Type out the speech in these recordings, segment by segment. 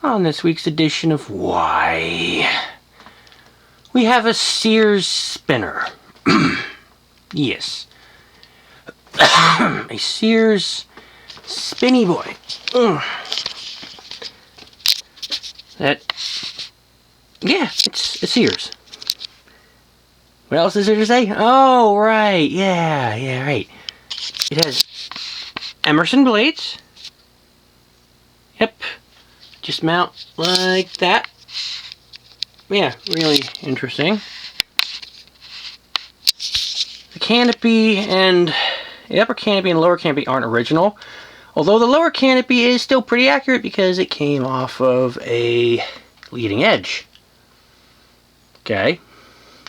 On this week's edition of Why, we have a Sears spinner. Yes. A Sears spinny boy. It's a Sears. What else is there to say? Oh, right. Yeah, right. It has Emerson blades. Yep. Just mount like that. Yeah, really interesting. The canopy and the upper canopy and lower canopy aren't original. Although the lower canopy is still pretty accurate because it came off of a leading edge. Okay.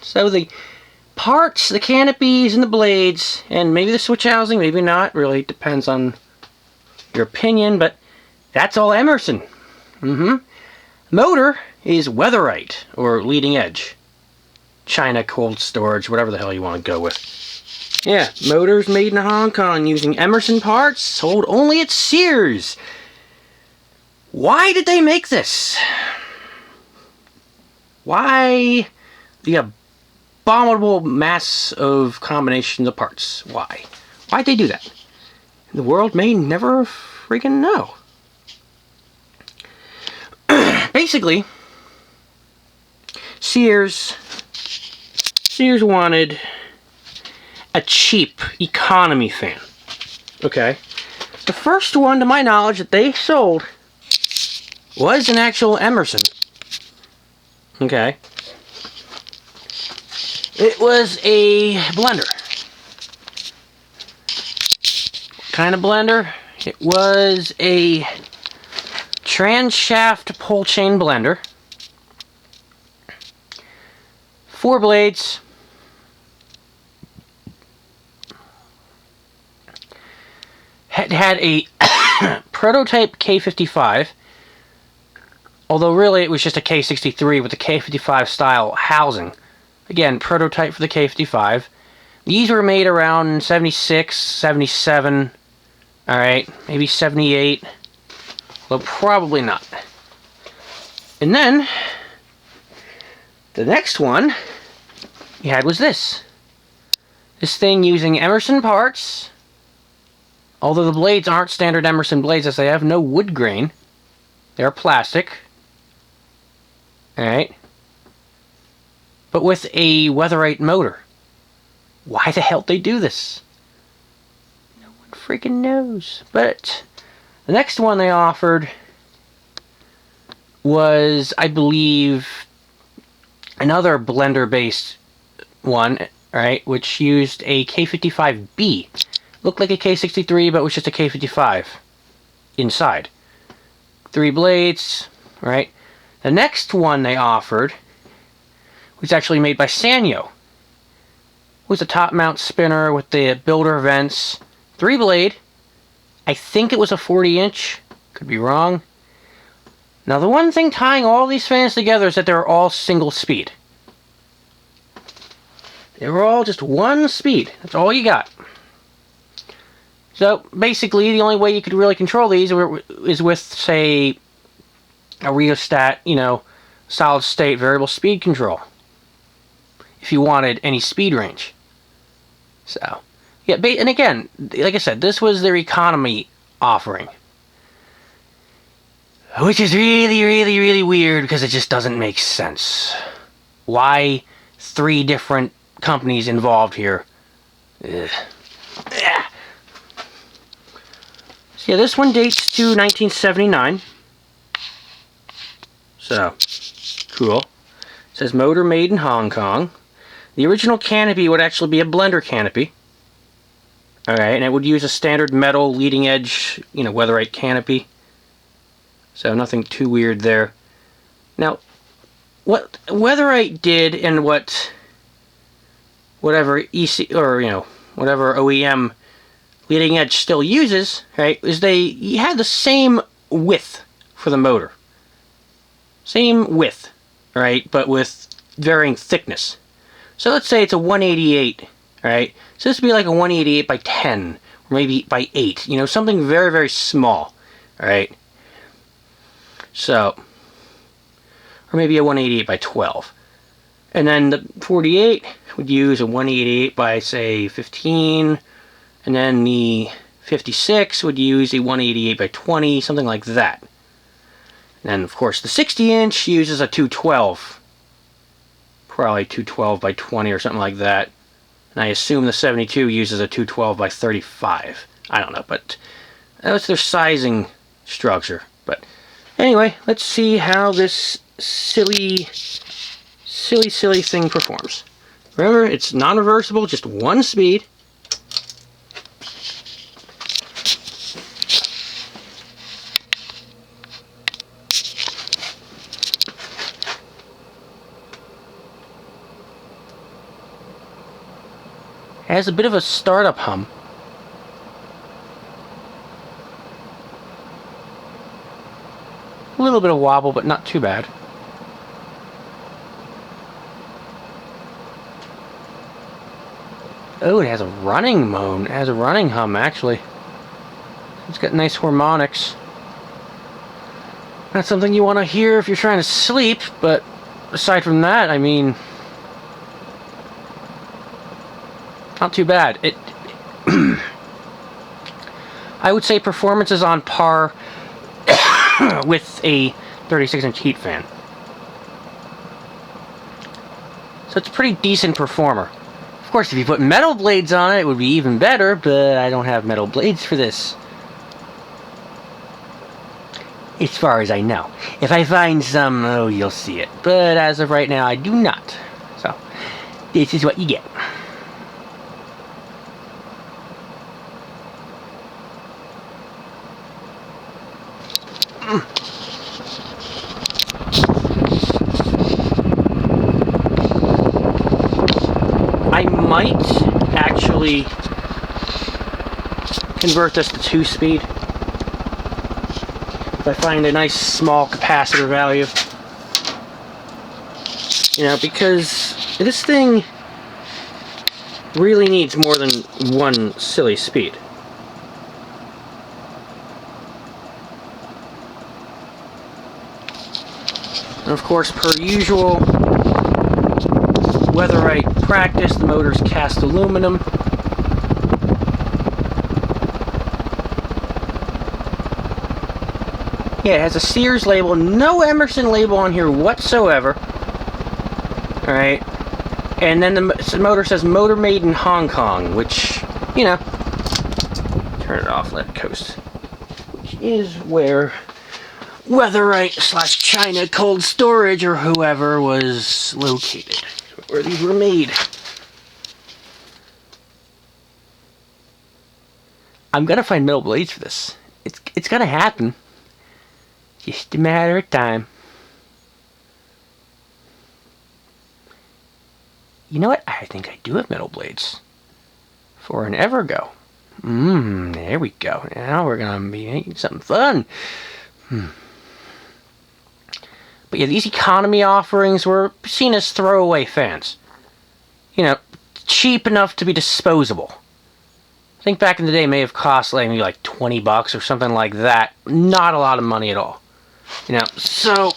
So the parts, the canopies and the blades, and maybe the switch housing, maybe not, really depends on your opinion, but that's all Emerson. Motor is Weatherite, or leading edge. China cold storage, whatever the hell you want to go with. Yeah, motors made in Hong Kong using Emerson parts, sold only at Sears. Why did they make this? Why the abominable mass of combinations of parts? Why? Why'd they do that? The world may never freaking know. Basically, Sears wanted a cheap economy fan. Okay? The first one, to my knowledge, that they sold was an actual Emerson. Okay? It was a blender. What kind of blender? It was a trans-shaft pullchain blender. 4 blades. It had a prototype K55. Although really it was just a K63 with the K55 style housing. Again, prototype for the K55. These were made around 76, 77, alright, maybe 78. Well, probably not. And then, the next one we had was this. This thing using Emerson parts. Although the blades aren't standard Emerson blades, as they have no wood grain. They're plastic. Alright. But with a Weatherite motor. Why the hell did they do this? No one freaking knows. But the next one they offered was, I believe, another blender-based one, right, which used a K55B. Looked like a K63, but was just a K55 inside. 3 blades, right? The next one they offered was actually made by Sanyo. It was a top-mount spinner with the builder vents. 3 blade. I think it was a 40-inch. Could be wrong. Now, the one thing tying all these fans together is that they're all single speed. They were all just one speed. That's all you got. So, basically, the only way you could really control these is with, say, a rheostat, solid-state variable speed control. If you wanted any speed range. So, yeah, and again, like I said, this was their economy offering. Which is really, really, really weird because it just doesn't make sense. Why 3 different companies involved here? Ugh. So yeah, this one dates to 1979. So, cool. It says motor made in Hong Kong. The original canopy would actually be a blender canopy. Alright, and it would use a standard metal leading edge, Weatherite canopy. So nothing too weird there. Now, what Weatherite did and whatever EC or whatever OEM leading edge still uses, right, is you had the same width for the motor. Same width, right, but with varying thickness. So let's say it's a 188, right? So this would be like a 188 by 10, or maybe by 8, something very, very small, right? So, or maybe a 188 by 12. And then the 48 would use a 188 by, say, 15. And then the 56 would use a 188 by 20, something like that. And then, of course, the 60-inch uses a 212. Probably 212 by 20 or something like that. And I assume the 72 uses a 212 by 35. I don't know, but that's their sizing structure. But anyway, let's see how this silly thing performs. Remember, it's non-reversible, just one speed. Has a bit of a startup hum. A little bit of wobble, but not too bad. Oh, it has a running moan. It has a running hum, actually. It's got nice harmonics. That's something you want to hear if you're trying to sleep, but aside from that, I mean, not too bad. I would say performance is on par with a 36-inch heat fan. So it's a pretty decent performer. Of course, if you put metal blades on it, it would be even better, but I don't have metal blades for this. As far as I know. If I find some, oh, you'll see it. But as of right now, I do not. So, this is what you get. I might actually convert this to 2-speed. If I find a nice small capacitor value. You know, because this thing really needs more than one silly speed. And of course, per usual, Weatherite practice, the motor's cast aluminum. Yeah, it has a Sears label, no Emerson label on here whatsoever. Alright. And then the motor says motor made in Hong Kong, which, you know, turn it off, let it coast. Which is where Weatherite / China Cold Storage or whoever was located, where these were made. I'm gonna find metal blades for this. It's gonna happen. Just a matter of time. You know what? I think I do have metal blades for an Evergo. There we go. Now we're gonna be making something fun. But yeah, these economy offerings were seen as throwaway fans. You know, cheap enough to be disposable. I think back in the day it may have cost maybe like 20 bucks or something like that. Not a lot of money at all. You know, so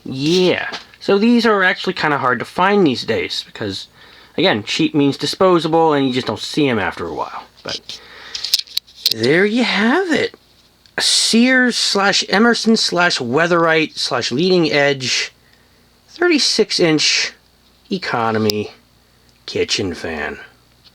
yeah. So these are actually kind of hard to find these days because, again, cheap means disposable and you just don't see them after a while. But there you have it. A Sears / Emerson / Weatherite / leading edge 36-inch economy kitchen fan.